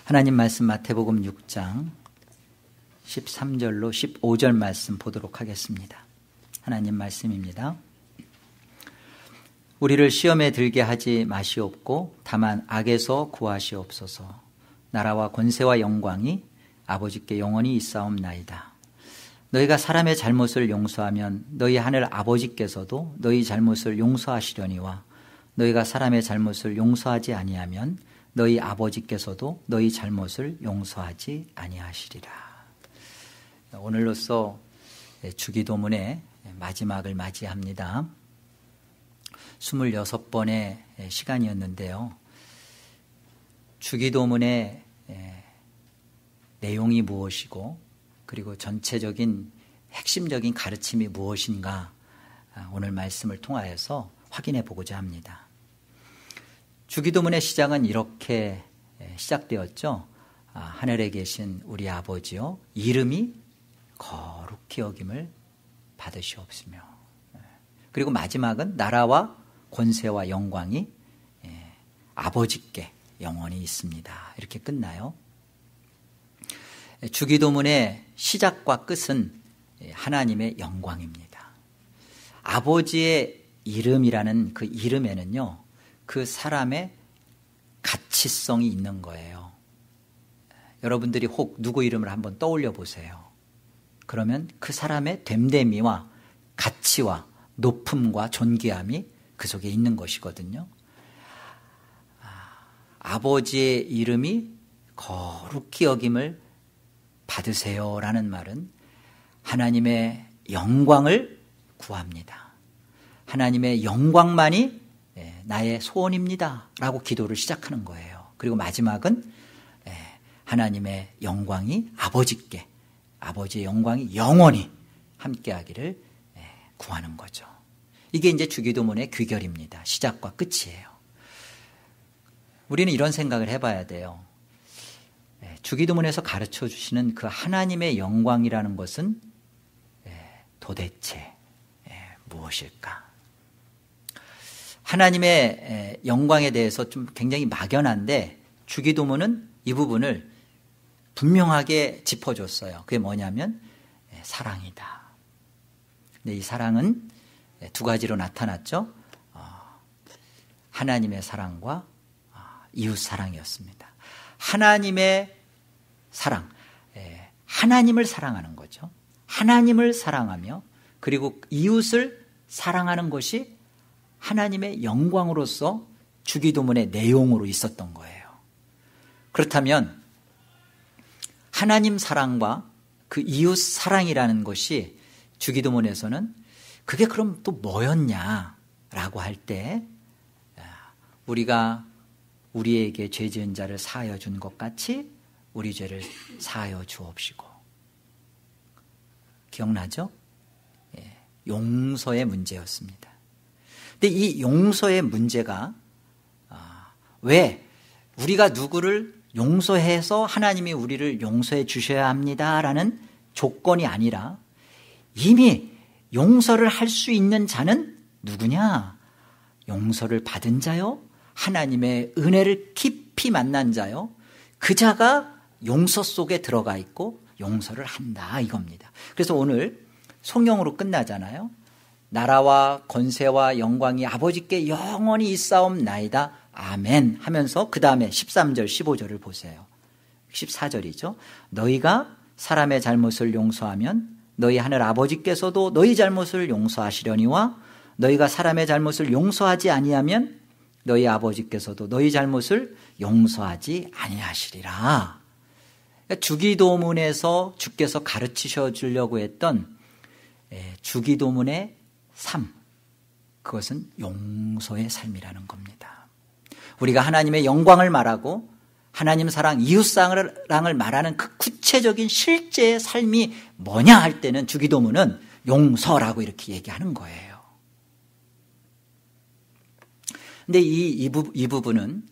하나님 말씀 마태복음 6장 13절로 15절 말씀 보도록 하겠습니다. 하나님 말씀입니다. 우리를 시험에 들게 하지 마시옵고 다만 악에서 구하시옵소서. 나라와 권세와 영광이 아버지께 영원히 있사옵나이다. 너희가 사람의 잘못을 용서하면 너희 하늘 아버지께서도 너희 잘못을 용서하시려니와 너희가 사람의 잘못을 용서하지 아니하면 너희 아버지께서도 너희 잘못을 용서하지 아니하시리라. 오늘로써 주기도문의 마지막을 맞이합니다. 26번의 시간이었는데요. 주기도문의 내용이 무엇이고 그리고 전체적인 핵심적인 가르침이 무엇인가 오늘 말씀을 통하여서 확인해 보고자 합니다. 주기도문의 시작은 이렇게 시작되었죠. 하늘에 계신 우리 아버지요, 이름이 거룩히 여김을 받으시옵시며, 그리고 마지막은 나라와 권세와 영광이 아버지께 영원히 있습니다. 이렇게 끝나요. 주기도문의 시작과 끝은 하나님의 영광입니다. 아버지의 이름이라는 그 이름에는요, 그 사람의 가치성이 있는 거예요. 여러분들이 혹 누구 이름을 한번 떠올려 보세요. 그러면 그 사람의 됨됨이와 가치와 높음과 존귀함이 그 속에 있는 것이거든요. 아버지의 이름이 거룩히 여김을 받으세요라는 말은 하나님의 영광을 구합니다. 하나님의 영광만이 나의 소원입니다 라고 기도를 시작하는 거예요. 그리고 마지막은 하나님의 영광이 아버지께, 아버지의 영광이 영원히 함께하기를 구하는 거죠. 이게 이제 주기도문의 귀결입니다. 시작과 끝이에요. 우리는 이런 생각을 해봐야 돼요. 주기도문에서 가르쳐 주시는 그 하나님의 영광이라는 것은 도대체 무엇일까? 하나님의 영광에 대해서 좀 굉장히 막연한데 주기도문은 이 부분을 분명하게 짚어줬어요. 그게 뭐냐면 사랑이다. 근데 이 사랑은 두 가지로 나타났죠. 하나님의 사랑과 이웃 사랑이었습니다. 하나님의 사랑, 하나님을 사랑하는 거죠. 하나님을 사랑하며 그리고 이웃을 사랑하는 것이 하나님의 영광으로서 주기도문의 내용으로 있었던 거예요. 그렇다면 하나님 사랑과 그 이웃 사랑이라는 것이 주기도문에서는 그게 그럼 또 뭐였냐라고 할 때 우리가 우리에게 죄 지은 자를 사하여 준 것 같이 우리 죄를 사하여 주옵시고, 기억나죠? 용서의 문제였습니다. 근데 이 용서의 문제가 왜 우리가 누구를 용서해서 하나님이 우리를 용서해 주셔야 합니다라는 조건이 아니라 이미 용서를 할 수 있는 자는 누구냐? 용서를 받은 자요, 하나님의 은혜를 깊이 만난 자요, 그 자가 용서 속에 들어가 있고 용서를 한다 이겁니다. 그래서 오늘 송영으로 끝나잖아요. 나라와 권세와 영광이 아버지께 영원히 있사옵나이다. 아멘 하면서 그 다음에 13절 15절을 보세요. 14절이죠. 너희가 사람의 잘못을 용서하면 너희 하늘 아버지께서도 너희 잘못을 용서하시려니와 너희가 사람의 잘못을 용서하지 아니하면 너희 아버지께서도 너희 잘못을 용서하지 아니하시리라. 주기도문에서 주께서 가르치셔 주려고 했던 주기도문의 삶, 그것은 용서의 삶이라는 겁니다. 우리가 하나님의 영광을 말하고 하나님 사랑, 이웃 사랑을 말하는 그 구체적인 실제의 삶이 뭐냐 할 때는 주기도문은 용서라고 이렇게 얘기하는 거예요. 근데 이 부분은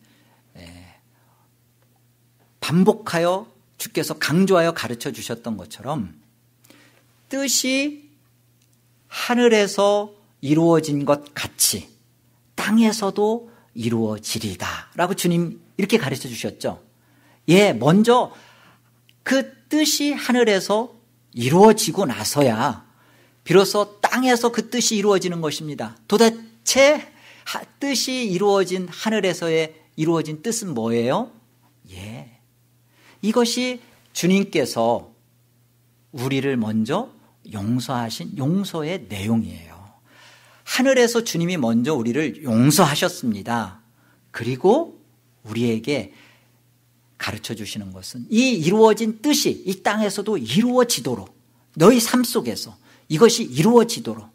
반복하여 주께서 강조하여 가르쳐 주셨던 것처럼 뜻이 하늘에서 이루어진 것 같이 땅에서도 이루어지리다 라고 주님 이렇게 가르쳐 주셨죠. 먼저 그 뜻이 하늘에서 이루어지고 나서야 비로소 땅에서 그 뜻이 이루어지는 것입니다. 도대체 뜻이 이루어진 하늘에서의 이루어진 뜻은 뭐예요? 이것이 주님께서 우리를 먼저 용서하신 용서의 내용이에요. 하늘에서 주님이 먼저 우리를 용서하셨습니다. 그리고 우리에게 가르쳐 주시는 것은 이 이루어진 뜻이 이 땅에서도 이루어지도록, 너희 삶 속에서 이것이 이루어지도록.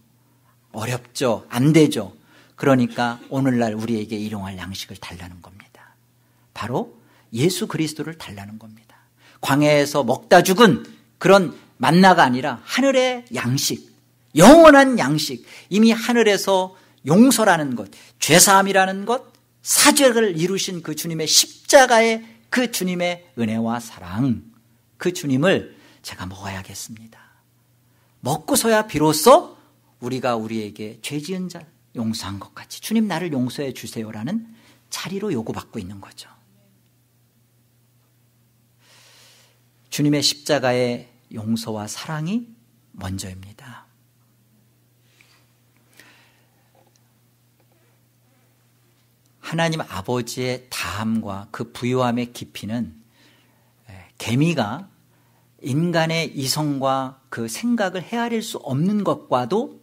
어렵죠? 안 되죠? 그러니까 오늘날 우리에게 일용할 양식을 달라는 겁니다. 바로 예수 그리스도를 달라는 겁니다. 광야에서 먹다 죽은 그런 만나가 아니라 하늘의 양식, 영원한 양식, 이미 하늘에서 용서라는 것, 죄사함이라는 것, 사죄를 이루신 그 주님의 십자가의 그 주님의 은혜와 사랑, 그 주님을 제가 먹어야겠습니다. 먹고서야 비로소 우리가 우리에게 죄 지은 자 용서한 것 같이 주님 나를 용서해 주세요라는 자리로 요구받고 있는 거죠. 주님의 십자가의 용서와 사랑이 먼저입니다. 하나님 아버지의 다함과 그 부유함의 깊이는 개미가 인간의 이성과 그 생각을 헤아릴 수 없는 것과도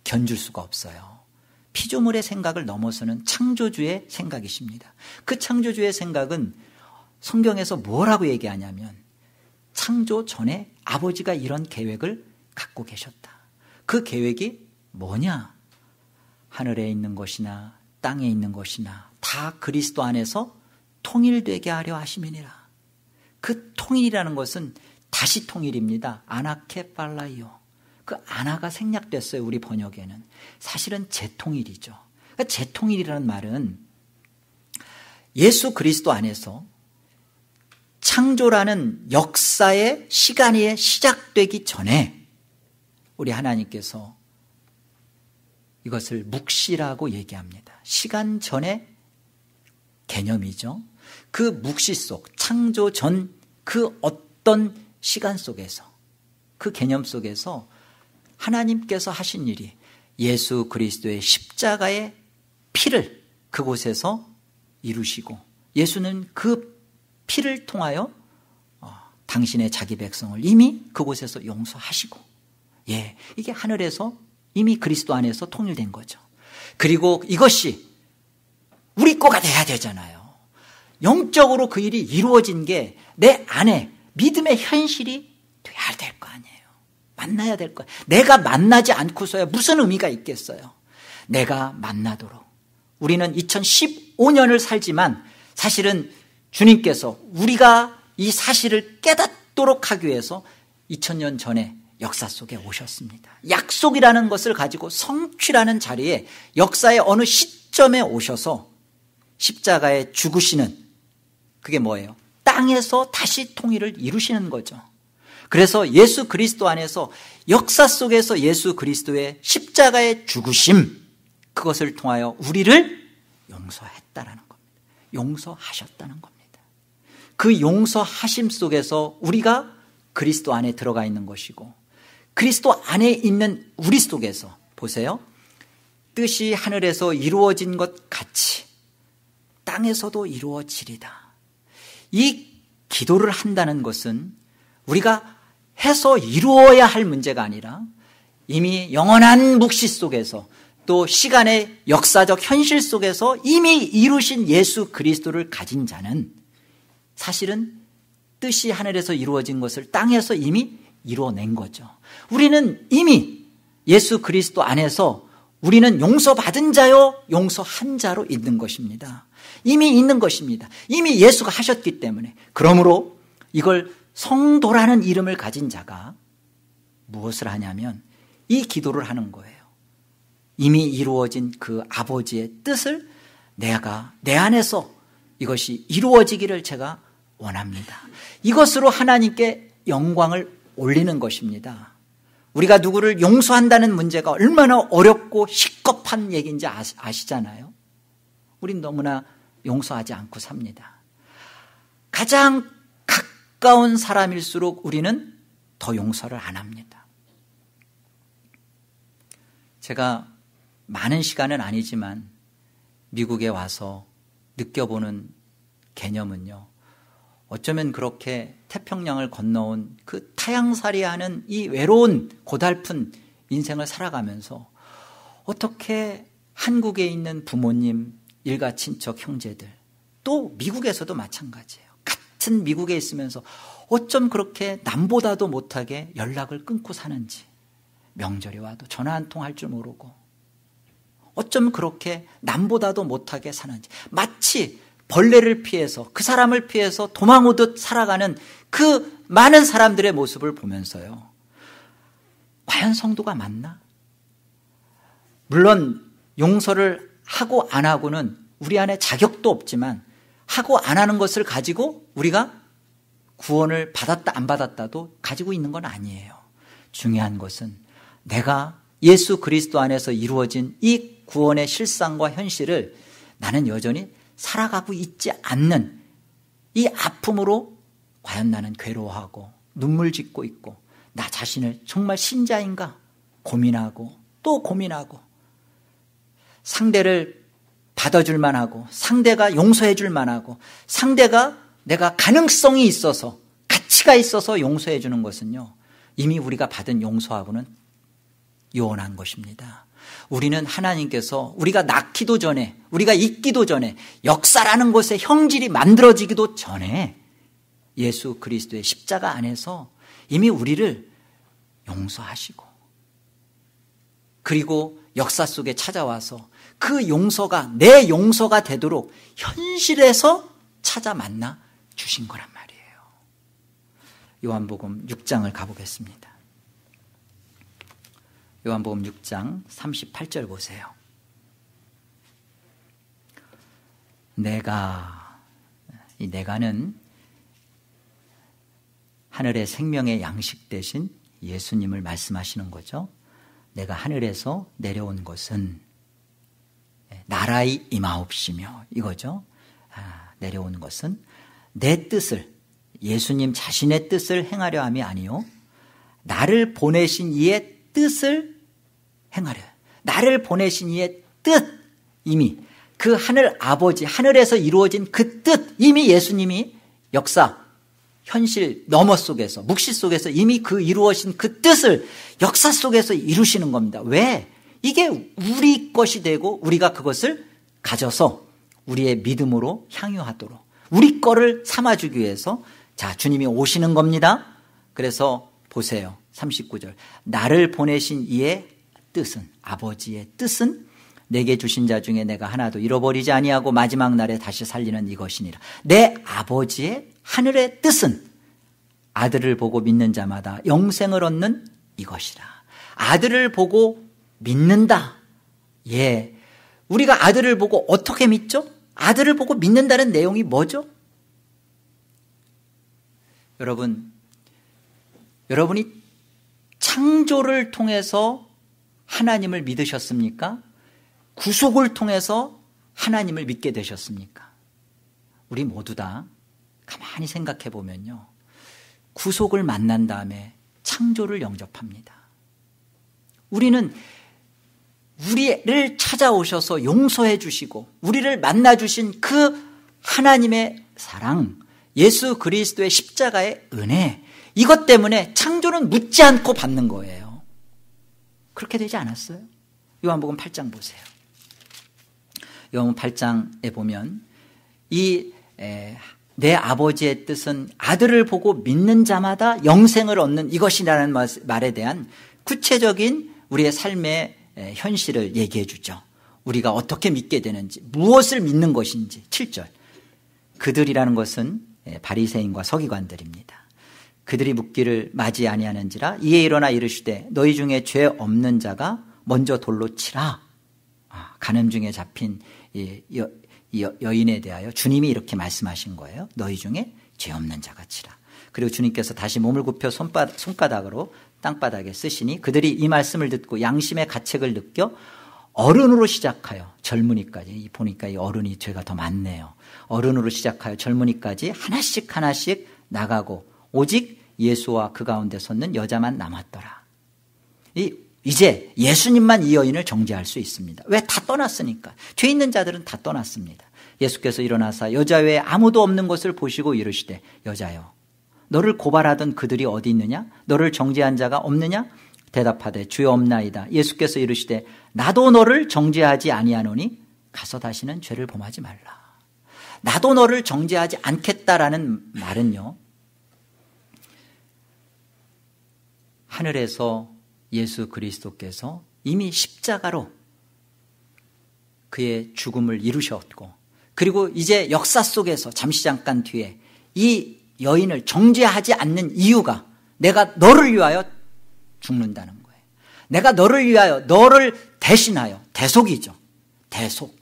견줄 수가 없어요. 피조물의 생각을 넘어서는 창조주의 생각이십니다. 그 창조주의 생각은 성경에서 뭐라고 얘기하냐면 창조 전에 아버지가 이런 계획을 갖고 계셨다. 그 계획이 뭐냐? 하늘에 있는 것이나 땅에 있는 것이나 다 그리스도 안에서 통일되게 하려 하심이니라. 그 통일이라는 것은 다시 통일입니다. 아나케팔라이오. 그 아나가 생략됐어요. 우리 번역에는. 사실은 재통일이죠. 그러니까 재통일이라는 말은 예수 그리스도 안에서 창조라는 역사의 시간이 시작되기 전에 우리 하나님께서 이것을 묵시라고 얘기합니다. 시간 전의 개념이죠. 그 묵시 속, 창조 전 그 어떤 시간 속에서, 그 개념 속에서 하나님께서 하신 일이 예수 그리스도의 십자가의 피를 그곳에서 이루시고, 예수는 그 피를 통하여 당신의 자기 백성을 이미 그곳에서 용서하시고, 이게 하늘에서 이미 그리스도 안에서 통일된 거죠. 그리고 이것이 우리 거가 돼야 되잖아요. 영적으로 그 일이 이루어진 게 내 안에 믿음의 현실이 돼야 될 거 아니에요. 만나야 될 거예요. 내가 만나지 않고서야 무슨 의미가 있겠어요. 내가 만나도록. 우리는 2015년을 살지만 사실은 주님께서 우리가 이 사실을 깨닫도록 하기 위해서 2000년 전에 역사 속에 오셨습니다. 약속이라는 것을 가지고 성취라는 자리에 역사의 어느 시점에 오셔서 십자가에 죽으시는, 그게 뭐예요? 땅에서 다시 통일을 이루시는 거죠. 그래서 예수 그리스도 안에서 역사 속에서 예수 그리스도의 십자가의 죽으심, 그것을 통하여 우리를 용서했다라는 겁니다. 용서하셨다는 겁니다. 그 용서하심 속에서 우리가 그리스도 안에 들어가 있는 것이고, 그리스도 안에 있는 우리 속에서 보세요. 뜻이 하늘에서 이루어진 것 같이 땅에서도 이루어지리다. 이 기도를 한다는 것은 우리가 해서 이루어야 할 문제가 아니라 이미 영원한 묵시 속에서 또 시간의 역사적 현실 속에서 이미 이루신 예수 그리스도를 가진 자는 사실은 뜻이 하늘에서 이루어진 것을 땅에서 이미 이루어낸 거죠. 우리는 이미 예수 그리스도 안에서 우리는 용서받은 자요, 용서한 자로 있는 것입니다. 이미 있는 것입니다. 이미 예수가 하셨기 때문에. 그러므로 이걸 성도라는 이름을 가진 자가 무엇을 하냐면 이 기도를 하는 거예요. 이미 이루어진 그 아버지의 뜻을 내가 내 안에서 이것이 이루어지기를 제가 원합니다. 이것으로 하나님께 영광을 올리는 것입니다. 우리가 누구를 용서한다는 문제가 얼마나 어렵고 시급한 얘기인지 아시잖아요. 우린 너무나 용서하지 않고 삽니다. 가장 가까운 사람일수록 우리는 더 용서를 안 합니다. 제가 많은 시간은 아니지만 미국에 와서 느껴보는 개념은요, 어쩌면 그렇게 태평양을 건너온 그 타양살이하는 이 외로운 고달픈 인생을 살아가면서 어떻게 한국에 있는 부모님, 일가 친척, 형제들, 또 미국에서도 마찬가지예요. 같은 미국에 있으면서 어쩜 그렇게 남보다도 못하게 연락을 끊고 사는지, 명절이 와도 전화 한 통 할 줄 모르고 어쩜 그렇게 남보다도 못하게 사는지, 마치 벌레를 피해서 그 사람을 피해서 도망오듯 살아가는 그 많은 사람들의 모습을 보면서요, 과연 성도가 맞나? 물론 용서를 하고 안 하고는 우리 안에 자격도 없지만, 하고 안 하는 것을 가지고 우리가 구원을 받았다 안 받았다도 가지고 있는 건 아니에요. 중요한 것은 내가 예수 그리스도 안에서 이루어진 이 구원의 실상과 현실을 나는 여전히 살아가고 있지 않는 이 아픔으로 과연 나는 괴로워하고 눈물 짓고 있고 나 자신을 정말 신자인가 고민하고 또 고민하고, 상대를 받아줄 만하고 상대가 용서해 줄 만하고 상대가 내가 가능성이 있어서 가치가 있어서 용서해 주는 것은요, 이미 우리가 받은 용서하고는 요원한 것입니다. 우리는 하나님께서 우리가 낳기도 전에, 우리가 있기도 전에, 역사라는 것의 형질이 만들어지기도 전에 예수 그리스도의 십자가 안에서 이미 우리를 용서하시고, 그리고 역사 속에 찾아와서 그 용서가 내 용서가 되도록 현실에서 찾아 만나 주신 거란 말이에요. 요한복음 6장을 가보겠습니다. 요한복음 6장 38절 보세요. 이 내가는 하늘의 생명의 양식 대신 예수님을 말씀하시는 거죠. 내가 하늘에서 내려온 것은 나라의 임하옵시며, 이거죠. 내려온 것은 내 뜻을, 예수님 자신의 뜻을 행하려 함이 아니요 나를 보내신 이의 뜻을 행하려. 나를 보내신 이의 뜻, 이미 그 하늘 아버지, 하늘에서 이루어진 그 뜻, 이미 예수님이 역사, 현실 너머 속에서, 묵시 속에서 이미 그 이루어진 그 뜻을 역사 속에서 이루시는 겁니다. 왜? 이게 우리 것이 되고 우리가 그것을 가져서 우리의 믿음으로 향유하도록 우리 거를 삼아주기 위해서, 자, 주님이 오시는 겁니다. 그래서 보세요. 39절. 나를 보내신 이의 뜻은, 아버지의 뜻은 내게 주신 자 중에 내가 하나도 잃어버리지 아니하고 마지막 날에 다시 살리는 이것이니라. 내 아버지의 하늘의 뜻은 아들을 보고 믿는 자마다 영생을 얻는 이것이라. 아들을 보고 믿는다. 예. 우리가 아들을 보고 어떻게 믿죠? 아들을 보고 믿는다는 내용이 뭐죠? 여러분이 창조를 통해서 하나님을 믿으셨습니까? 구속을 통해서 하나님을 믿게 되셨습니까? 우리 모두 다 가만히 생각해 보면요, 구속을 만난 다음에 창조를 영접합니다. 우리는 우리를 찾아오셔서 용서해 주시고 우리를 만나 주신 그 하나님의 사랑, 예수 그리스도의 십자가의 은혜, 이것 때문에 창조는 묻지 않고 받는 거예요. 그렇게 되지 않았어요? 요한복음 8장 보세요. 요한복음 8장에 보면 내 아버지의 뜻은 아들을 보고 믿는 자마다 영생을 얻는 이것이라는 말에 대한 구체적인 우리의 삶의 현실을 얘기해 주죠. 우리가 어떻게 믿게 되는지, 무엇을 믿는 것인지. 7절. 그들이라는 것은 바리새인과 서기관들입니다. 그들이 묻기를 맞이 아니하는지라 이에 일어나 이르시되 너희 중에 죄 없는 자가 먼저 돌로 치라. 간음 중에 잡힌 여인에 대하여 주님이 이렇게 말씀하신 거예요. 너희 중에 죄 없는 자가 치라. 그리고 주님께서 다시 몸을 굽혀 손가락으로 땅바닥에 쓰시니 그들이 이 말씀을 듣고 양심의 가책을 느껴 어른으로 시작하여 젊은이까지, 보니까 이 어른이 죄가 더 많네요. 어른으로 시작하여 젊은이까지 하나씩 하나씩 나가고 오직 예수와 그 가운데 섰는 여자만 남았더라. 이제 예수님만 이 여인을 정죄할 수 있습니다. 왜? 다 떠났으니까. 죄 있는 자들은 다 떠났습니다. 예수께서 일어나사 여자 외에 아무도 없는 것을 보시고 이르시되 여자여 너를 고발하던 그들이 어디 있느냐? 너를 정죄한 자가 없느냐? 대답하되 주여 없나이다. 예수께서 이르시되 나도 너를 정죄하지 아니하노니 가서 다시는 죄를 범하지 말라. 나도 너를 정죄하지 않겠다라는 말은요, 하늘에서 예수 그리스도께서 이미 십자가로 그의 죽음을 이루셨고, 그리고 이제 역사 속에서 잠시 잠깐 뒤에 이 여인을 정죄하지 않는 이유가 내가 너를 위하여 죽는다는 거예요. 내가 너를 위하여, 너를 대신하여, 대속이죠. 대속.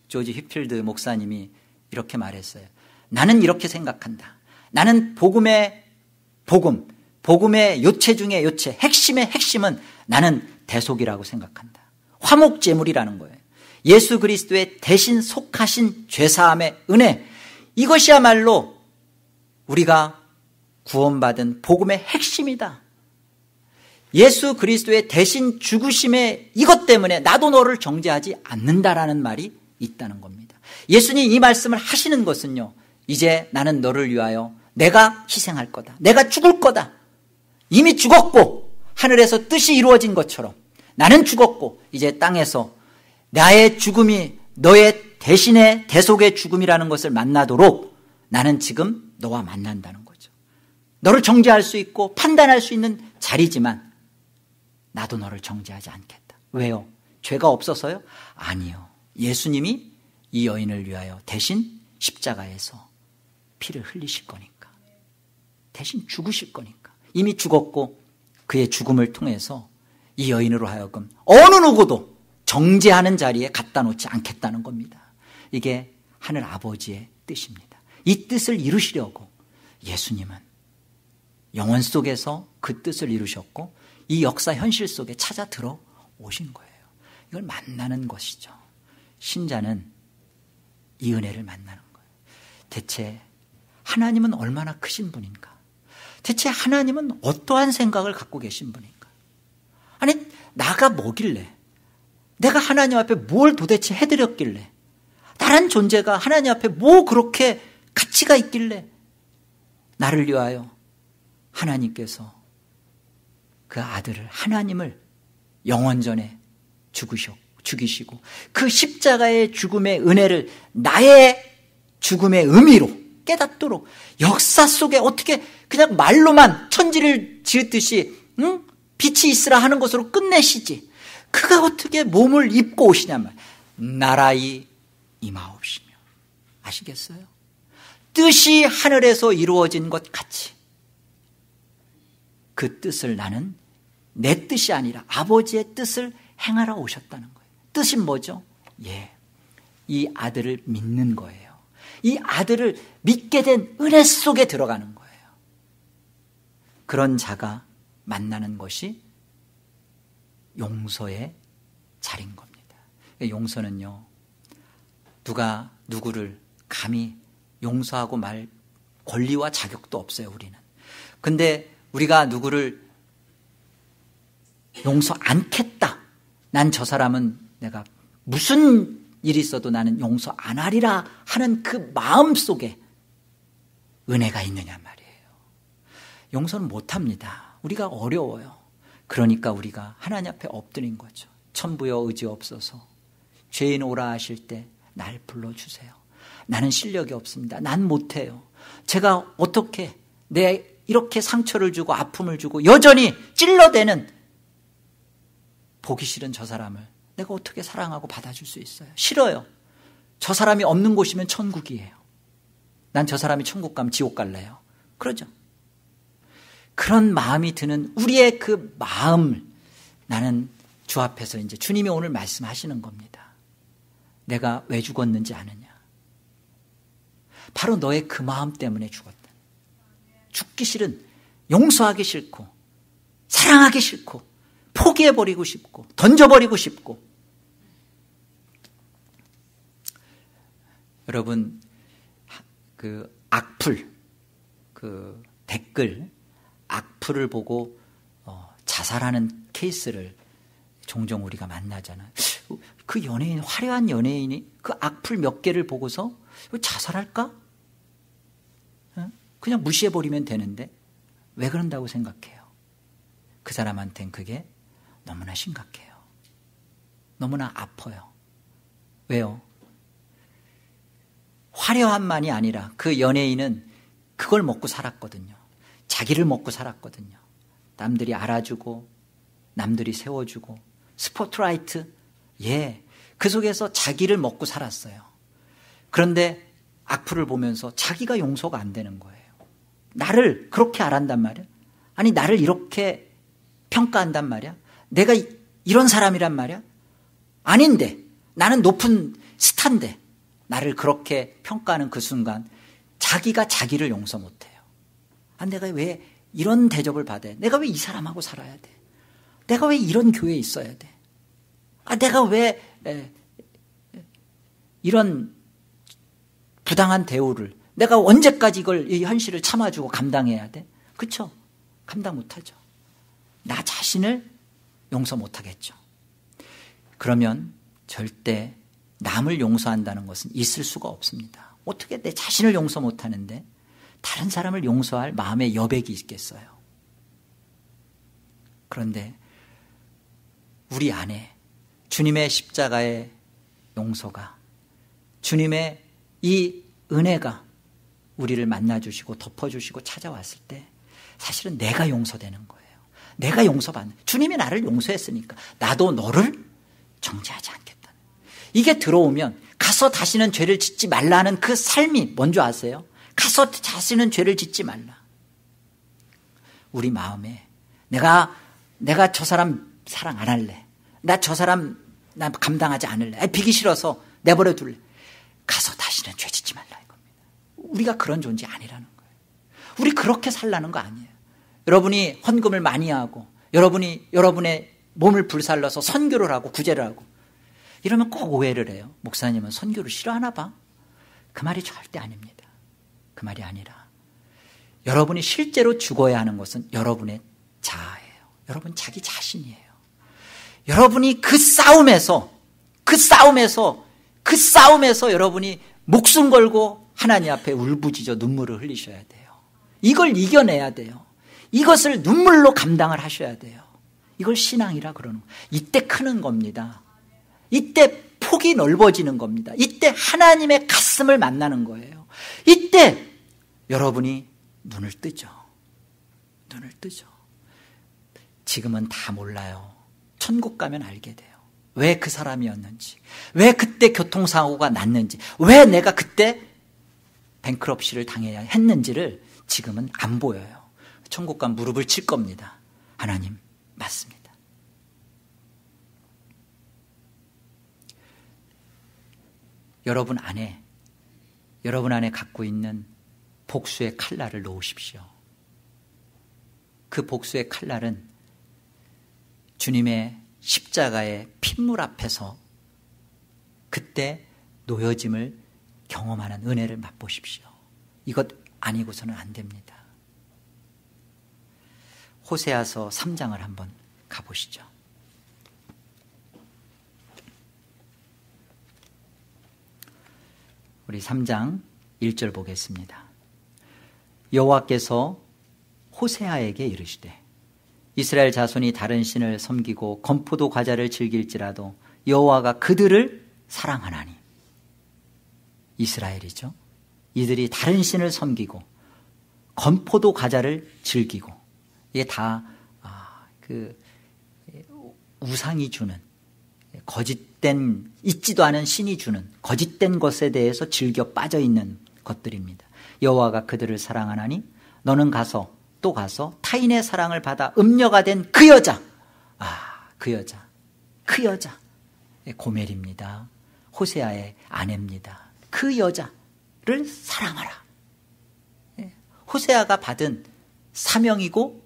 조지 휘필드 목사님이 이렇게 말했어요. 나는 이렇게 생각한다. 나는 복음의 요체 중에 요체, 핵심의 핵심은 나는 대속이라고 생각한다. 화목제물이라는 거예요. 예수 그리스도의 대신 속하신 죄사함의 은혜, 이것이야말로 우리가 구원받은 복음의 핵심이다. 예수 그리스도의 대신 죽으심의 이것 때문에 나도 너를 정죄하지 않는다라는 말이 있다는 겁니다. 예수님 이 말씀을 하시는 것은요, 이제 나는 너를 위하여 내가 희생할 거다. 내가 죽을 거다. 이미 죽었고 하늘에서 뜻이 이루어진 것처럼 나는 죽었고 이제 땅에서 나의 죽음이 너의 대신의 대속의 죽음이라는 것을 만나도록 나는 지금 너와 만난다는 거죠. 너를 정죄할 수 있고 판단할 수 있는 자리지만 나도 너를 정죄하지 않겠다. 왜요? 죄가 없어서요? 아니요. 예수님이 이 여인을 위하여 대신 십자가에서 피를 흘리실 거니까. 대신 죽으실 거니까. 이미 죽었고 그의 죽음을 통해서 이 여인으로 하여금 어느 누구도 정죄하는 자리에 갖다 놓지 않겠다는 겁니다. 이게 하늘 아버지의 뜻입니다. 이 뜻을 이루시려고 예수님은 영원 속에서 그 뜻을 이루셨고 이 역사 현실 속에 찾아 들어오신 거예요. 이걸 만나는 것이죠. 신자는 이 은혜를 만나는 거예요. 대체 하나님은 얼마나 크신 분인가? 대체 하나님은 어떠한 생각을 갖고 계신 분인가? 아니, 나가 뭐길래? 내가 하나님 앞에 뭘 도대체 해드렸길래? 다른 존재가 하나님 앞에 뭐 그렇게 가치가 있길래 나를 위하여 하나님께서 그 아들을, 하나님을 영원전에 죽이시고 그 십자가의 죽음의 은혜를 나의 죽음의 의미로 깨닫도록 역사 속에 어떻게 그냥 말로만 천지를 지었듯이 빛이 있으라 하는 것으로 끝내시지, 그가 어떻게 몸을 입고 오시냐 말, 나라의 임하옵시며. 아시겠어요? 뜻이 하늘에서 이루어진 것 같이 그 뜻을 나는 내 뜻이 아니라 아버지의 뜻을 행하러 오셨다는 거예요. 뜻이 뭐죠? 이 아들을 믿는 거예요. 이 아들을 믿게 된 은혜 속에 들어가는 거예요. 그런 자가 만나는 것이 용서의 자리인 겁니다. 용서는요, 누가 누구를 감히 용서하고 말 권리와 자격도 없어요, 우리는. 근데 우리가 누구를 용서 않겠다, 난 저 사람은 내가 무슨 일이 있어도 나는 용서 안 하리라 하는 그 마음 속에 은혜가 있느냐 말이에요. 용서는 못합니다. 우리가 어려워요. 그러니까 우리가 하나님 앞에 엎드린 거죠. 천부여 의지없소서, 죄인 오라 하실 때 날 불러주세요. 나는 실력이 없습니다. 난 못해요. 제가 어떻게 이렇게 상처를 주고 아픔을 주고 여전히 찔러대는 보기 싫은 저 사람을 내가 어떻게 사랑하고 받아줄 수 있어요? 싫어요. 저 사람이 없는 곳이면 천국이에요. 난 저 사람이 천국 가면 지옥 갈래요. 그러죠. 그런 마음이 드는 우리의 그 마음을 나는 주 앞에서 이제 주님이 오늘 말씀하시는 겁니다. 내가 왜 죽었는지 아느냐? 바로 너의 그 마음 때문에 죽었다. 죽기 싫은, 용서하기 싫고 사랑하기 싫고 포기해버리고 싶고 던져버리고 싶고. 여러분 그 악플, 그 댓글 악플을 보고 자살하는 케이스를 종종 우리가 만나잖아요. 그 연예인, 화려한 연예인이 그 악플 몇 개를 보고서 자살할까? 그냥 무시해버리면 되는데 왜 그런다고 생각해요? 그 사람한테는 그게 너무나 심각해요. 너무나 아파요. 왜요? 화려함만이 아니라 그 연예인은 그걸 먹고 살았거든요. 자기를 먹고 살았거든요. 남들이 알아주고 남들이 세워주고 스포트라이트, 그 속에서 자기를 먹고 살았어요. 그런데 악플을 보면서 자기가 용서가 안 되는 거예요. 나를 그렇게 알았단 말이야. 아니 나를 이렇게 평가한단 말이야. 내가 이런 사람이란 말이야. 아닌데 나는 높은 스타인데 나를 그렇게 평가하는 그 순간 자기가 자기를 용서 못해요. 내가 왜 이런 대접을 받아야 돼? 내가 왜 이 사람하고 살아야 돼? 내가 왜 이런 교회에 있어야 돼? 내가 왜 이런 부당한 대우를, 내가 언제까지 이 현실을 참아주고 감당해야 돼? 그렇죠? 감당 못하죠. 나 자신을 용서 못하겠죠. 그러면 절대 남을 용서한다는 것은 있을 수가 없습니다. 어떻게 내 자신을 용서 못하는데 다른 사람을 용서할 마음의 여백이 있겠어요? 그런데 우리 안에 주님의 십자가의 용서가, 주님의 이 은혜가 우리를 만나주시고 덮어주시고 찾아왔을 때 사실은 내가 용서되는 거예요. 내가 용서받는, 주님이 나를 용서했으니까 나도 너를 정죄하지 않겠다. 이게 들어오면 가서 다시는 죄를 짓지 말라는 그 삶이 뭔지 아세요? 가서 다시는 죄를 짓지 말라. 우리 마음에 내가 저 사람 사랑 안 할래. 나 저 사람 나 감당하지 않을래. 비기 싫어서 내버려 둘래. 가서 다시는 죄 짓지 말라 이겁니다. 우리가 그런 존재 아니라는 거예요. 우리 그렇게 살라는 거 아니에요. 여러분이 헌금을 많이 하고 여러분이 여러분의 몸을 불살라서 선교를 하고 구제를 하고 이러면 꼭 오해를 해요. 목사님은 선교를 싫어하나 봐. 그 말이 절대 아닙니다. 그 말이 아니라 여러분이 실제로 죽어야 하는 것은 여러분의 자아예요. 여러분 자기 자신이에요. 여러분이 그 싸움에서 여러분이 목숨 걸고 하나님 앞에 울부짖어 눈물을 흘리셔야 돼요. 이걸 이겨내야 돼요. 이것을 눈물로 감당을 하셔야 돼요. 이걸 신앙이라 그러는 거예요. 이때 크는 겁니다. 이때 폭이 넓어지는 겁니다. 이때 하나님의 가슴을 만나는 거예요. 이때 여러분이 눈을 뜨죠. 눈을 뜨죠. 지금은 다 몰라요. 천국 가면 알게 돼요. 왜 그 사람이었는지, 왜 그때 교통사고가 났는지, 왜 내가 그때 뱅크럽시를 당해야 했는지를 지금은 안 보여요. 천국 가면 무릎을 칠 겁니다. 하나님 맞습니다. 여러분 안에 갖고 있는 복수의 칼날을 놓으십시오. 그 복수의 칼날은 주님의 십자가의 핏물 앞에서 그때 놓여짐을 경험하는 은혜를 맛보십시오. 이것 아니고서는 안 됩니다. 호세아서 3장을 한번 가보시죠. 우리 3장 1절 보겠습니다. 여호와께서 호세아에게 이르시되 이스라엘 자손이 다른 신을 섬기고 건포도 과자를 즐길지라도 여호와가 그들을 사랑하나니. 이스라엘이죠. 이들이 다른 신을 섬기고 건포도 과자를 즐기고 이게 다 그 우상이 주는 거짓된 있지도 않은 신이 주는 거짓된 것에 대해서 즐겨 빠져 있는 것들입니다. 여호와가 그들을 사랑하나니 너는 가서 또 가서 타인의 사랑을 받아 음녀가 된 그 여자, 그 여자 고멜입니다. 호세아의 아내입니다. 그 여자를 사랑하라. 호세아가 받은 사명이고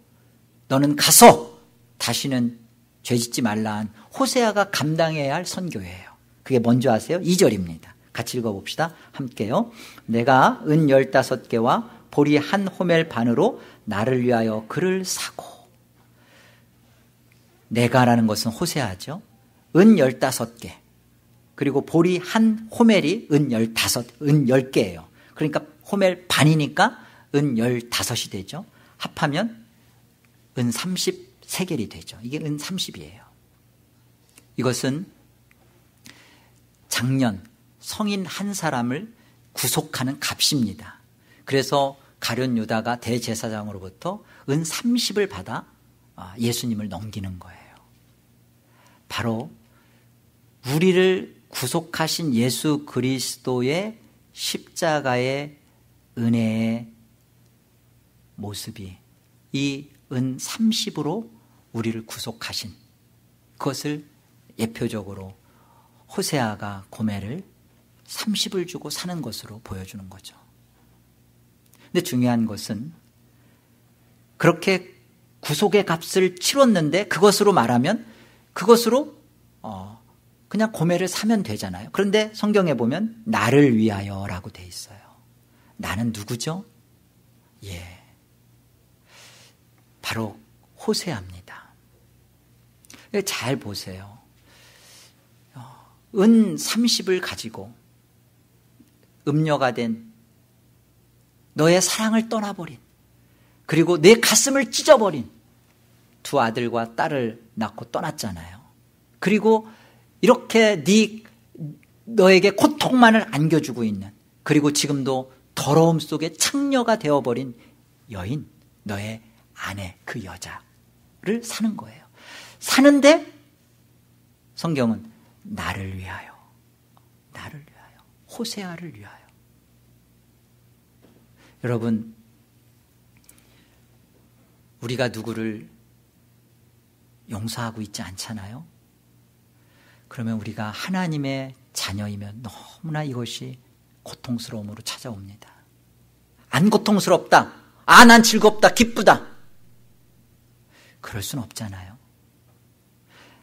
너는 가서 다시는 죄짓지 말라한 호세아가 감당해야 할 선교예요. 그게 뭔지 아세요? 2절입니다. 같이 읽어봅시다. 함께요. 내가 은 15개와 보리 한 호멜 반으로 나를 위하여 그를 사고. 내가라는 것은 호세아죠. 은 15개. 그리고 보리 한 호멜이 은 10개예요. 그러니까 호멜 반이니까 은 15이 되죠. 합하면 은 33개리 되죠. 이게 은 30이에요. 이것은 작년 성인 한 사람을 구속하는 값입니다. 그래서 가룟 유다가 대제사장으로부터 은 30을 받아 예수님을 넘기는 거예요. 바로 우리를 구속하신 예수 그리스도의 십자가의 은혜의 모습이 이 은 30으로 우리를 구속하신 그것을 예표적으로 호세아가 고멜을 30을 주고 사는 것으로 보여주는 거죠. 근데 중요한 것은 그렇게 구속의 값을 치렀는데 그것으로 말하면 그것으로 그냥 고멜을 사면 되잖아요. 그런데 성경에 보면 나를 위하여라고 돼 있어요. 나는 누구죠? 바로 호세아입니다. 잘 보세요. 은 30을 가지고 음녀가 된 너의 사랑을 떠나버린 그리고 내 가슴을 찢어버린 두 아들과 딸을 낳고 떠났잖아요. 그리고 이렇게 너에게 고통만을 안겨주고 있는 그리고 지금도 더러움 속에 창녀가 되어버린 여인 너의 아내 그 여자를 사는 거예요. 사는데 성경은 나를 위하여 호세아를 위하여. 여러분 우리가 누구를 용서하고 있지 않잖아요. 그러면 우리가 하나님의 자녀이면 너무나 이것이 고통스러움으로 찾아옵니다. 안 고통스럽다. 난 즐겁다. 기쁘다. 그럴 수는 없잖아요.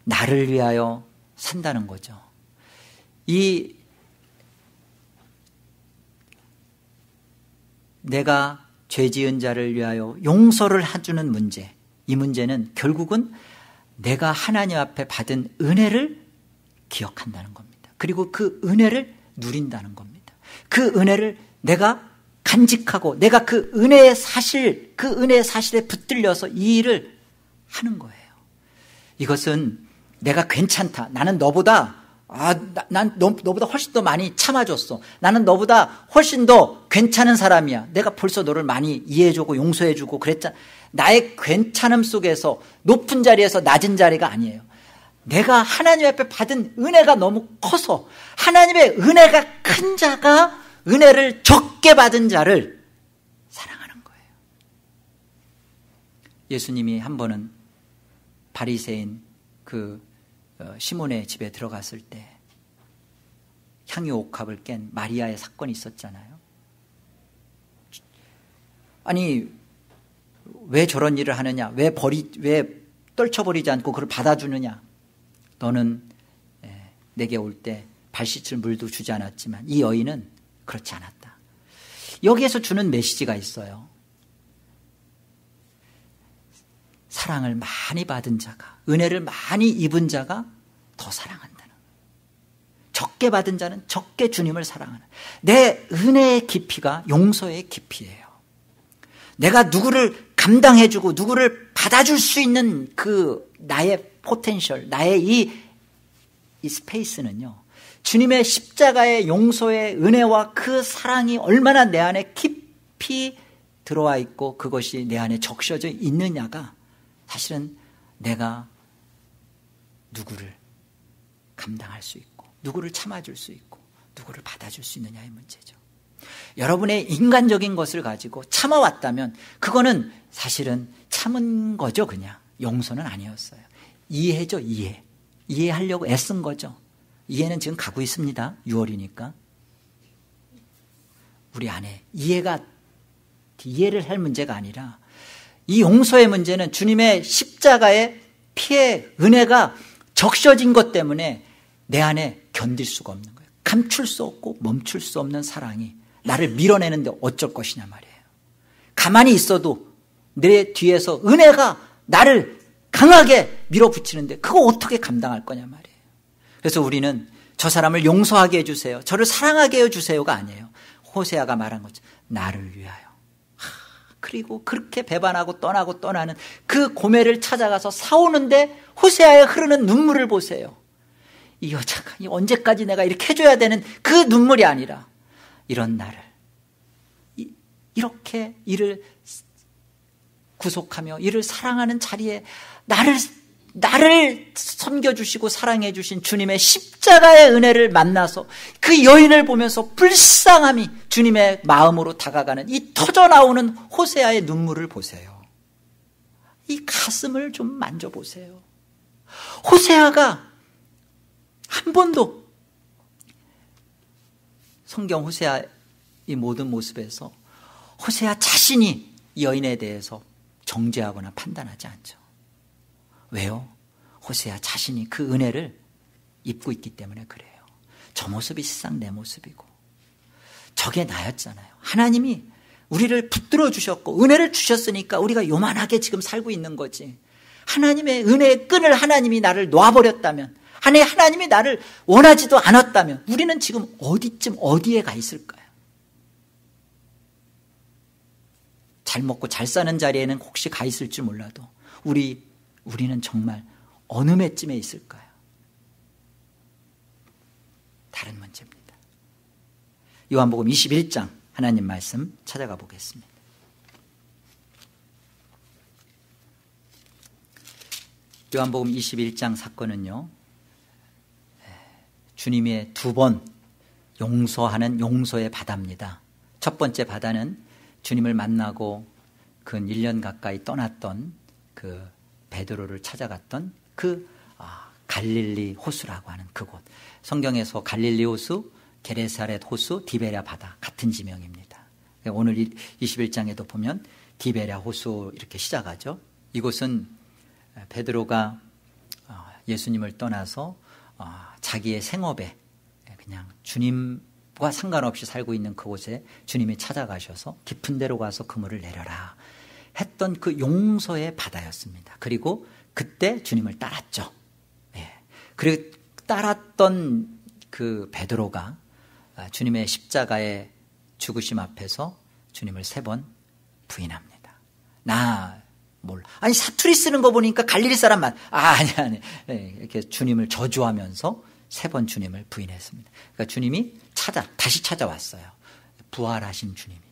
나를 위하여 산다는 거죠. 내가 죄 지은 자를 위하여 용서를 해주는 문제, 이 문제는 결국은 내가 하나님 앞에 받은 은혜를 기억한다는 겁니다. 그리고 그 은혜를 누린다는 겁니다. 그 은혜를 내가 간직하고 내가 그 은혜의 사실에 붙들려서 이 일을 하는 거예요. 이것은 내가 괜찮다. 나는 너보다 너보다 훨씬 더 많이 참아줬어. 나는 너보다 훨씬 더 괜찮은 사람이야. 내가 벌써 너를 많이 이해해주고 용서해주고 그랬잖아. 나의 괜찮음 속에서 높은 자리에서 낮은 자리가 아니에요. 내가 하나님 앞에 받은 은혜가 너무 커서 하나님의 은혜가 큰 자가 은혜를 적게 받은 자를 사랑하는 거예요. 예수님이 한 번은 바리새인 시몬의 집에 들어갔을 때 향유 옥합을 깬 마리아의 사건이 있었잖아요. 아니 왜 저런 일을 하느냐? 왜 떨쳐버리지 않고 그걸 받아주느냐? 너는 내게 올 때 발 씻을 물도 주지 않았지만 이 여인은 그렇지 않았다. 여기에서 주는 메시지가 있어요. 사랑을 많이 받은 자가, 은혜를 많이 입은 자가 더 사랑한다는 거예요. 적게 받은 자는 적게 주님을 사랑하는. 내 은혜의 깊이가 용서의 깊이예요. 내가 누구를 감당해주고 누구를 받아줄 수 있는 그 나의 포텐셜, 나의 이 스페이스는요, 주님의 십자가의 용서의 은혜와 그 사랑이 얼마나 내 안에 깊이 들어와 있고 그것이 내 안에 적셔져 있느냐가 사실은 내가 누구를 감당할 수 있고 누구를 참아줄 수 있고 누구를 받아줄 수 있느냐의 문제죠. 여러분의 인간적인 것을 가지고 참아왔다면 그거는 사실은 참은 거죠. 그냥 용서는 아니었어요. 이해죠. 이해하려고 애쓴 거죠. 이해는 지금 가고 있습니다. 6월이니까 우리 안에 이해를 할 문제가 아니라 이 용서의 문제는 주님의 십자가의 피의 은혜가 적셔진 것 때문에 내 안에 견딜 수가 없는 거예요. 감출 수 없고 멈출 수 없는 사랑이 나를 밀어내는데 어쩔 것이냐 말이에요. 가만히 있어도 내 뒤에서 은혜가 나를 강하게 밀어붙이는데 그거 어떻게 감당할 거냐 말이에요. 그래서 우리는 저 사람을 용서하게 해주세요, 저를 사랑하게 해주세요가 아니에요. 호세아가 말한 것처럼 나를 위하여. 그리고 그렇게 배반하고 떠나는 그 고멜을 찾아가서 사오는데 호세아에 흐르는 눈물을 보세요. 이 여자가 언제까지 내가 이렇게 해줘야 되는 그 눈물이 아니라 이런 나를 이렇게 이를 구속하며 이를 사랑하는 자리에 나를 섬겨주시고 사랑해주신 주님의 십자가의 은혜를 만나서 그 여인을 보면서 불쌍함이 주님의 마음으로 다가가는 이 터져나오는 호세아의 눈물을 보세요. 이 가슴을 좀 만져보세요. 호세아가 한 번도 성경 호세아 이 모든 모습에서 호세아 자신이 이 여인에 대해서 정죄하거나 판단하지 않죠. 왜요? 호세아 자신이 그 은혜를 입고 있기 때문에 그래요. 저 모습이 실상 내 모습이고 저게 나였잖아요. 하나님이 우리를 붙들어 주셨고 은혜를 주셨으니까 우리가 요만하게 지금 살고 있는 거지. 하나님의 은혜의 끈을 하나님이 나를 놔버렸다면, 하나님이 나를 원하지도 않았다면 우리는 지금 어디쯤 어디에 가 있을까요? 잘 먹고 잘 사는 자리에는 혹시 가 있을지 몰라도 우리는 정말 어느 매쯤에 있을까요? 다른 문제입니다. 요한복음 21장 하나님 말씀 찾아가 보겠습니다. 요한복음 21장 사건은요, 주님의 두 번 용서하는 용서의 바다입니다. 첫 번째 바다는 주님을 만나고 근 1년 가까이 떠났던 그 베드로를 찾아갔던 그 갈릴리 호수라고 하는 그곳. 성경에서 갈릴리 호수, 게네사렛 호수, 디베랴 바다 같은 지명입니다. 오늘 21장에도 보면 디베랴 호수 이렇게 시작하죠. 이곳은 베드로가 예수님을 떠나서 자기의 생업에 그냥 주님과 상관없이 살고 있는 그곳에 주님이 찾아가셔서 깊은 데로 가서 그물을 내려라 했던 그 용서의 바다였습니다. 그리고 그때 주님을 따랐죠. 그리고 따랐던 그 베드로가 주님의 십자가의 죽으심 앞에서 주님을 3번 부인합니다. 아니 사투리 쓰는 거 보니까 갈릴리 사람만 아니 이렇게 주님을 저주하면서 3번 주님을 부인했습니다. 그러니까 주님이 다시 찾아왔어요. 부활하신 주님이죠.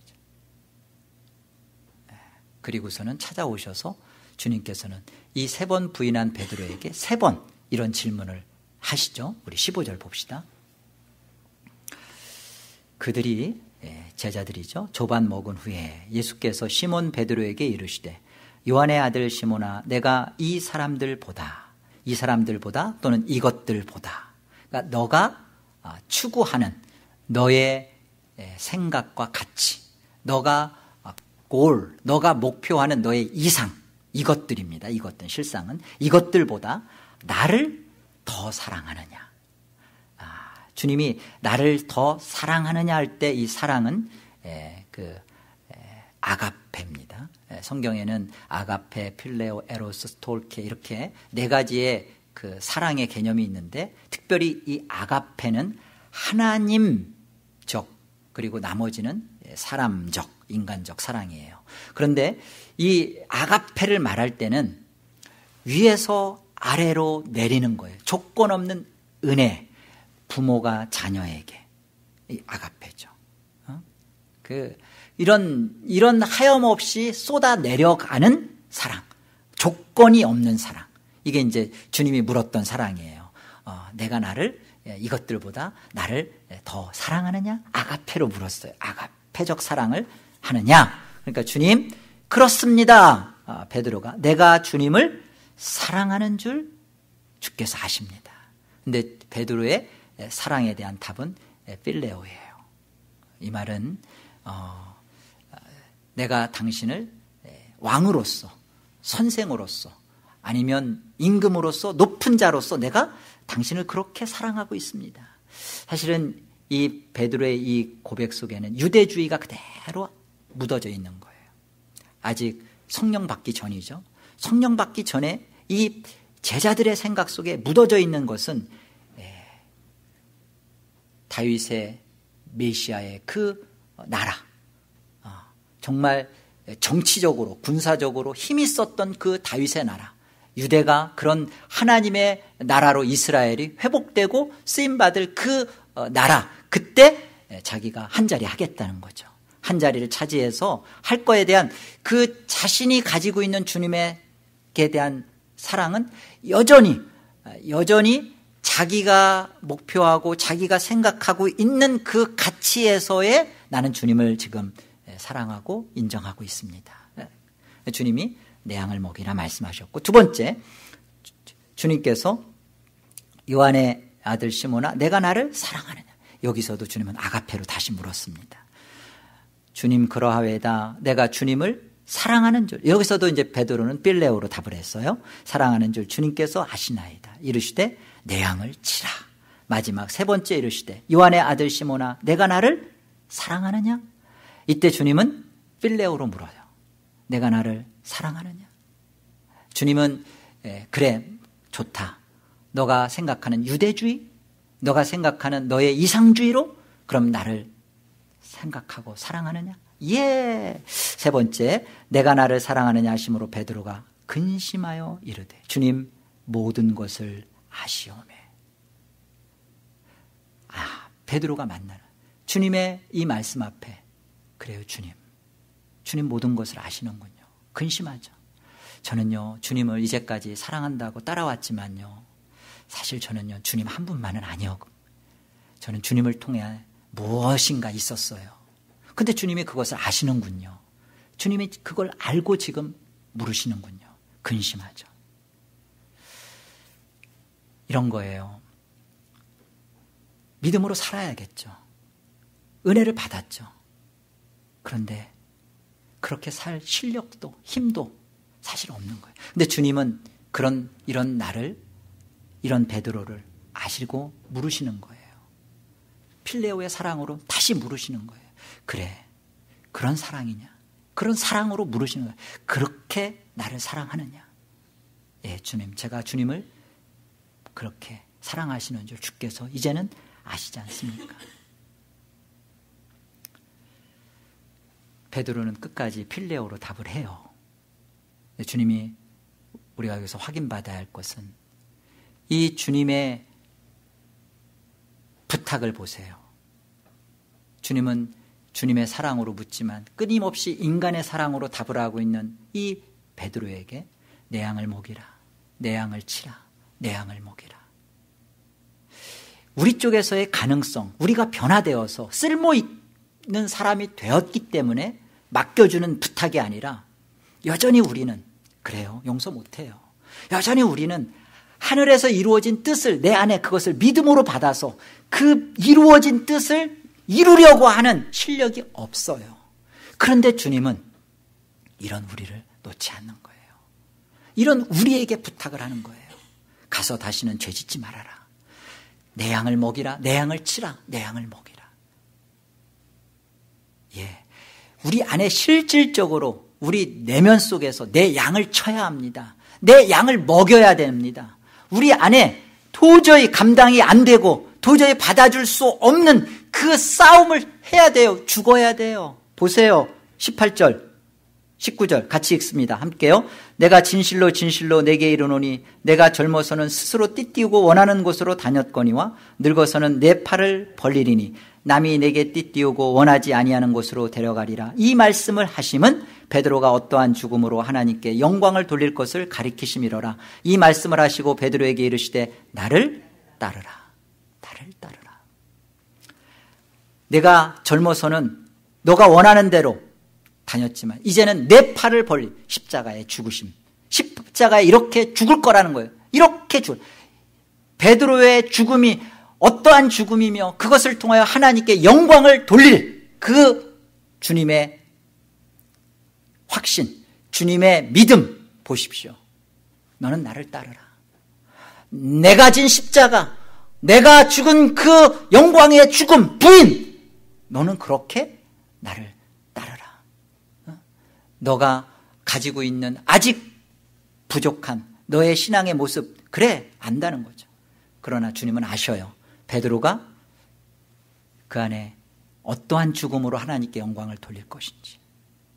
그리고서는 찾아오셔서 주님께서는 이 3번 부인한 베드로에게 3번 이런 질문을 하시죠. 우리 15절 봅시다. 그들이 제자들이죠. 조반 먹은 후에 예수께서 시몬 베드로에게 이르시되 요한의 아들 시몬아, 내가 이 사람들보다 또는 이것들보다, 그러니까 너가 추구하는 너의 생각과 가치, 너가 목표하는 너의 이상, 이것들입니다. 이것들 실상은 이것들보다 나를 더 사랑하느냐. 주님이 나를 더 사랑하느냐 할 때 이 사랑은 아가페입니다. 성경에는 아가페, 필레오, 에로스, 스톨케 이렇게 4가지의 그 사랑의 개념이 있는데 특별히 이 아가페는 하나님적 그리고 나머지는 사람적, 인간적 사랑이에요. 그런데 이 아가페를 말할 때는 위에서 아래로 내리는 거예요. 조건 없는 은혜, 부모가 자녀에게 이 아가페죠. 이런 하염없이 쏟아 내려가는 사랑, 조건이 없는 사랑. 이게 이제 주님이 물었던 사랑이에요. 내가 이것들보다 나를 더 사랑하느냐? 아가페로 물었어요. 아가페적 사랑을 하느냐? 그러니까 주님, 그렇습니다. 베드로가 내가 주님을 사랑하는 줄 주께서 아십니다. 근데 베드로의 사랑에 대한 답은 필레오예요. 이 말은 내가 당신을 왕으로서, 선생으로서, 아니면 임금으로서 높은 자로서 내가 당신을 그렇게 사랑하고 있습니다. 사실은 이 베드로의 이 고백 속에는 유대주의가 그대로 묻어져 있는 거예요. 아직 성령 받기 전이죠. 성령 받기 전에 이 제자들의 생각 속에 묻어져 있는 것은 다윗의 메시아의 그 나라, 정말 정치적으로 군사적으로 힘이 있었던 그 다윗의 나라, 유대가 그런 하나님의 나라로 이스라엘이 회복되고 쓰임받을 그 나라, 그때 자기가 한 자리 하겠다는 거죠. 한 자리를 차지해서 할 거에 대한 그 자신이 가지고 있는 주님에게 대한 사랑은 여전히 자기가 목표하고 자기가 생각하고 있는 그 가치에서의 나는 주님을 지금 사랑하고 인정하고 있습니다. 주님이 내 양을 먹이라 말씀하셨고, 두 번째, 주님께서 요한의 아들 시몬아 내가 나를 사랑하느냐. 여기서도 주님은 아가페로 다시 물었습니다. 주님 그러하외다 내가 주님을 사랑하는 줄. 여기서도 이제 베드로는 빌레오로 답을 했어요. 사랑하는 줄 주님께서 아시나이다. 이르시되 내 양을 치라. 마지막 세 번째 이르시되 요한의 아들 시몬아 내가 나를 사랑하느냐. 이때 주님은 빌레오로 물어요. 내가 나를 사랑하느냐. 주님은 그래 좋다. 너가 생각하는 유대주의, 너가 생각하는 너의 이상주의로 그럼 나를 생각하고 사랑하느냐. 예. 세 번째, 내가 나를 사랑하느냐 하심으로 베드로가 근심하여 이르되 주님 모든 것을 아시오매. 베드로가 만나는 주님의 이 말씀 앞에 그래요. 주님 모든 것을 아시는군요. 근심하죠. 저는요 주님을 이제까지 사랑한다고 따라왔지만요 사실 저는요 주님 한 분만은 아니요. 저는 주님을 통해 무엇인가 있었어요. 근데 주님이 그것을 아시는군요. 주님이 그걸 알고 지금 물으시는군요. 근심하죠. 이런 거예요. 믿음으로 살아야겠죠. 은혜를 받았죠. 그런데 그렇게 살 실력도 힘도 사실 없는 거예요. 근데 주님은 이런 나를, 이런 베드로를 아시고 물으시는 거예요. 필레오의 사랑으로 다시 물으시는 거예요. 그래, 그런 사랑이냐? 그런 사랑으로 물으시는 거예요. 그렇게 나를 사랑하느냐? 예, 주님, 제가 주님을 그렇게 사랑하시는 줄 주께서 이제는 아시지 않습니까? 베드로는 끝까지 필레오로 답을 해요. 주님이 우리가 여기서 확인받아야 할 것은 이 주님의 부탁을 보세요. 주님은 주님의 사랑으로 묻지만 끊임없이 인간의 사랑으로 답을 하고 있는 이 베드로에게 내 양을 먹이라, 내 양을 치라, 내 양을 먹이라. 우리 쪽에서의 가능성, 우리가 변화되어서 쓸모있는 사람이 되었기 때문에 맡겨주는 부탁이 아니라 여전히 우리는 그래요. 용서 못해요. 여전히 우리는 하늘에서 이루어진 뜻을 내 안에 그것을 믿음으로 받아서 그 이루어진 뜻을 이루려고 하는 실력이 없어요. 그런데 주님은 이런 우리를 놓지 않는 거예요. 이런 우리에게 부탁을 하는 거예요. 가서 다시는 죄 짓지 말아라. 내 양을 먹이라. 내 양을 치라. 내 양을 먹이라. 예, 우리 안에 실질적으로 우리 내면 속에서 내 양을 쳐야 합니다. 내 양을 먹여야 됩니다. 우리 안에 도저히 감당이 안 되고 도저히 받아줄 수 없는 그 싸움을 해야 돼요. 죽어야 돼요. 보세요. 18절, 19절 같이 읽습니다. 함께요. 내가 진실로 진실로 내게 이르노니 내가 젊어서는 스스로 띠띠우고 원하는 곳으로 다녔거니와 늙어서는 내 팔을 벌리리니 남이 내게 띠띠우고 원하지 아니하는 곳으로 데려가리라. 이 말씀을 하심은 베드로가 어떠한 죽음으로 하나님께 영광을 돌릴 것을 가리키심이로라. 이 말씀을 하시고 베드로에게 이르시되 나를 따르라. 나를 따르라. 내가 젊어서는 너가 원하는 대로 다녔지만 이제는 내 팔을 벌리 십자가에 죽으심. 십자가에 이렇게 죽을 거라는 거예요. 이렇게 죽을. 베드로의 죽음이 어떠한 죽음이며 그것을 통하여 하나님께 영광을 돌릴 그 주님의 확신, 주님의 믿음 보십시오. 너는 나를 따르라. 내가 진 십자가, 내가 죽은 그 영광의 죽음, 부인, 너는 그렇게 나를 따르라. 너가 가지고 있는 아직 부족한 너의 신앙의 모습, 그래, 안다는 거죠. 그러나 주님은 아셔요. 베드로가 그 안에 어떠한 죽음으로 하나님께 영광을 돌릴 것인지.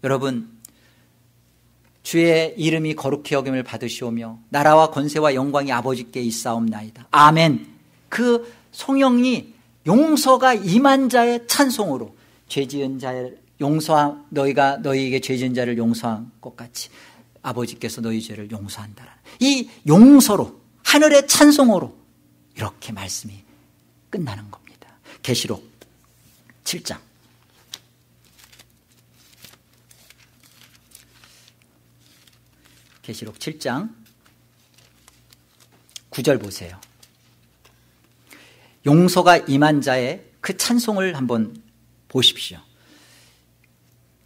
여러분, 주의 이름이 거룩히 여김을 받으시오며 나라와 권세와 영광이 아버지께 있사옵나이다. 아멘. 그 성령이 용서가 임한 자의 찬송으로 죄 지은 자의 용서함, 너희가 너희에게 죄 지은 자를 용서한 것 같이 아버지께서 너희 죄를 용서한다라는 이 용서로, 하늘의 찬송으로 이렇게 말씀이 끝나는 겁니다. 계시록 7장. 계시록 7장 9절 보세요. 용서가 임한 자의 그 찬송을 한번 보십시오.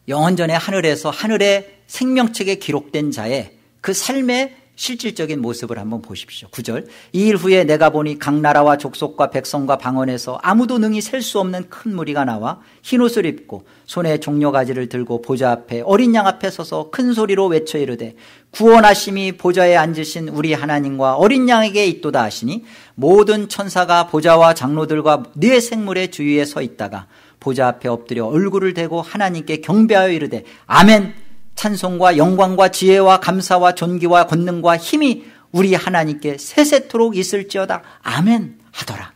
영원전에 하늘에서 하늘의 생명책에 기록된 자의 그 삶의 실질적인 모습을 한번 보십시오. 9절. 이 일 후에 내가 보니 각 나라와 족속과 백성과 방언에서 아무도 능히 셀 수 없는 큰 무리가 나와 흰옷을 입고 손에 종려가지를 들고 보좌 앞에 어린 양 앞에 서서 큰 소리로 외쳐 이르되 구원하심이 보좌에 앉으신 우리 하나님과 어린 양에게 있도다 하시니 모든 천사가 보좌와 장로들과 네 생물의 주위에 서 있다가 보좌 앞에 엎드려 얼굴을 대고 하나님께 경배하여 이르되 아멘. 찬송과 영광과 지혜와 감사와 존귀와 권능과 힘이 우리 하나님께 세세토록 있을지어다. 아멘 하더라.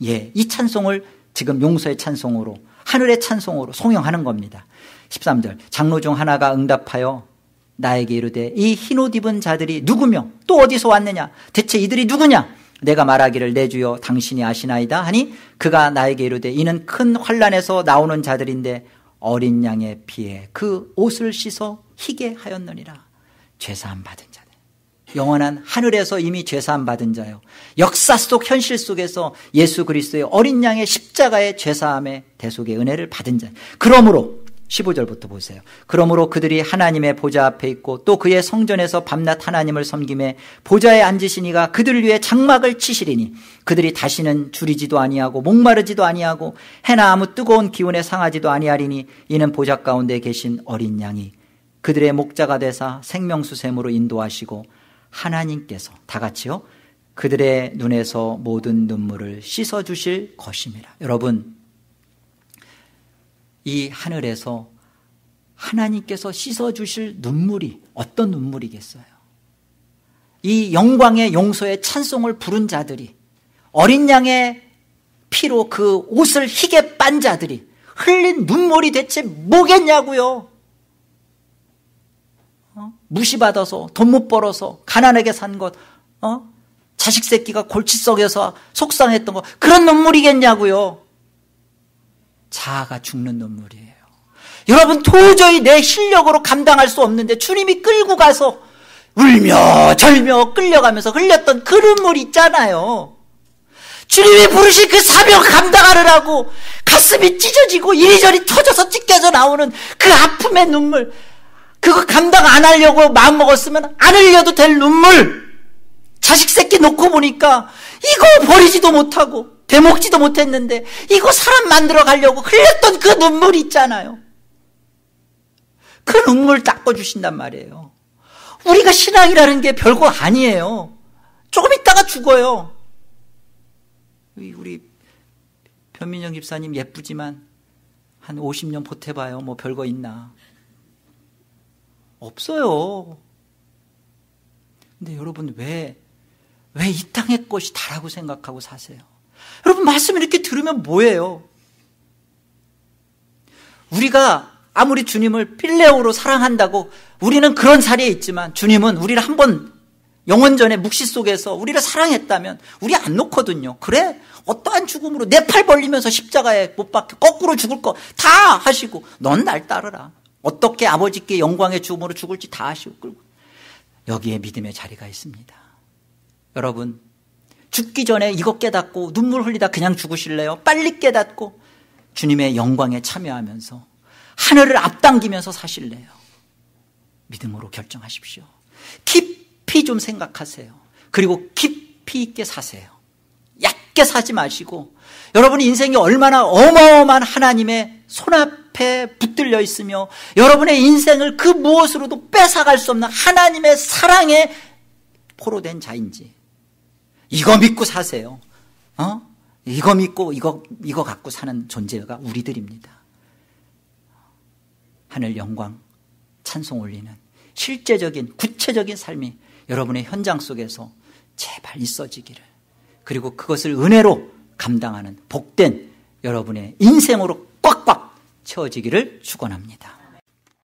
예, 이 찬송을 지금 용서의 찬송으로, 하늘의 찬송으로 송영하는 겁니다. 13절. 장로 중 하나가 응답하여 나에게 이르되 이 흰옷 입은 자들이 누구며 또 어디서 왔느냐? 대체 이들이 누구냐? 내가 말하기를 내 주여 당신이 아시나이다 하니 그가 나에게 이르되 이는 큰 환난에서 나오는 자들인데 어린 양의 피에 그 옷을 씻어 희게 하였느니라. 죄사함 받은 자들, 영원한 하늘에서 이미 죄사함 받은 자요, 역사 속 현실 속에서 예수 그리스도의 어린 양의 십자가의 죄사함의 대속의 은혜를 받은 자. 그러므로 15절부터 보세요. 그러므로 그들이 하나님의 보좌 앞에 있고 또 그의 성전에서 밤낮 하나님을 섬김에 보좌에 앉으시니가 그들을 위해 장막을 치시리니 그들이 다시는 줄이지도 아니하고 목마르지도 아니하고 해나 아무 뜨거운 기운에 상하지도 아니하리니 이는 보좌 가운데 계신 어린 양이 그들의 목자가 되사 생명수샘으로 인도하시고 하나님께서 다 같이요 그들의 눈에서 모든 눈물을 씻어주실 것임이라. 여러분, 이 하늘에서 하나님께서 씻어주실 눈물이 어떤 눈물이겠어요? 이 영광의 용서의 찬송을 부른 자들이, 어린 양의 피로 그 옷을 희게 빤 자들이 흘린 눈물이 대체 뭐겠냐고요? 무시받아서 돈 못 벌어서 가난하게 산 것, 자식 새끼가 골치 썩여서 속상했던 것, 그런 눈물이겠냐고요? 자아가 죽는 눈물이에요. 여러분, 도저히 내 실력으로 감당할 수 없는데 주님이 끌고 가서 울며 절며 끌려가면서 흘렸던 그 눈물 있잖아요. 주님이 부르신 그 사명 감당하느라고 가슴이 찢어지고 이리저리 터져서 찢겨져 나오는 그 아픔의 눈물, 그거 감당 안 하려고 마음먹었으면 안 흘려도 될 눈물. 자식 새끼 놓고 보니까 이거 버리지도 못하고 되먹지도 못했는데 이거 사람 만들어 가려고 흘렸던 그 눈물 있잖아요. 그 눈물 닦아주신단 말이에요. 우리가 신앙이라는 게 별거 아니에요. 조금 있다가 죽어요. 우리 변민영 집사님 예쁘지만 한 50년 보태봐요. 뭐 별거 있나? 없어요. 근데 여러분 왜 이 땅의 것이 다라고 생각하고 사세요? 여러분, 말씀 이렇게 들으면 뭐예요? 우리가 아무리 주님을 필레오로 사랑한다고 우리는 그런 자리에 있지만 주님은 우리를 한번 영원전의 묵시 속에서 우리를 사랑했다면 우리 안 놓거든요. 그래? 어떠한 죽음으로 내 팔 벌리면서 십자가에 못 박혀 거꾸로 죽을 거 다 하시고 넌 날 따르라. 어떻게 아버지께 영광의 죽음으로 죽을지 다 하시고 끌고. 여기에 믿음의 자리가 있습니다. 여러분, 죽기 전에 이거 깨닫고 눈물 흘리다 그냥 죽으실래요? 빨리 깨닫고 주님의 영광에 참여하면서 하늘을 앞당기면서 사실래요? 믿음으로 결정하십시오. 깊이 깊이 좀 생각하세요. 그리고 깊이 있게 사세요. 얕게 사지 마시고, 여러분의 인생이 얼마나 어마어마한 하나님의 손앞에 붙들려 있으며 여러분의 인생을 그 무엇으로도 뺏어갈 수 없는 하나님의 사랑에 포로된 자인지 이거 믿고 사세요. 이거 믿고 이거 갖고 사는 존재가 우리들입니다. 하늘 영광 찬송 올리는 실제적인 구체적인 삶이 여러분의 현장 속에서 제발 있어지기를, 그리고 그것을 은혜로 감당하는 복된 여러분의 인생으로 꽉꽉 채워지기를 축원합니다.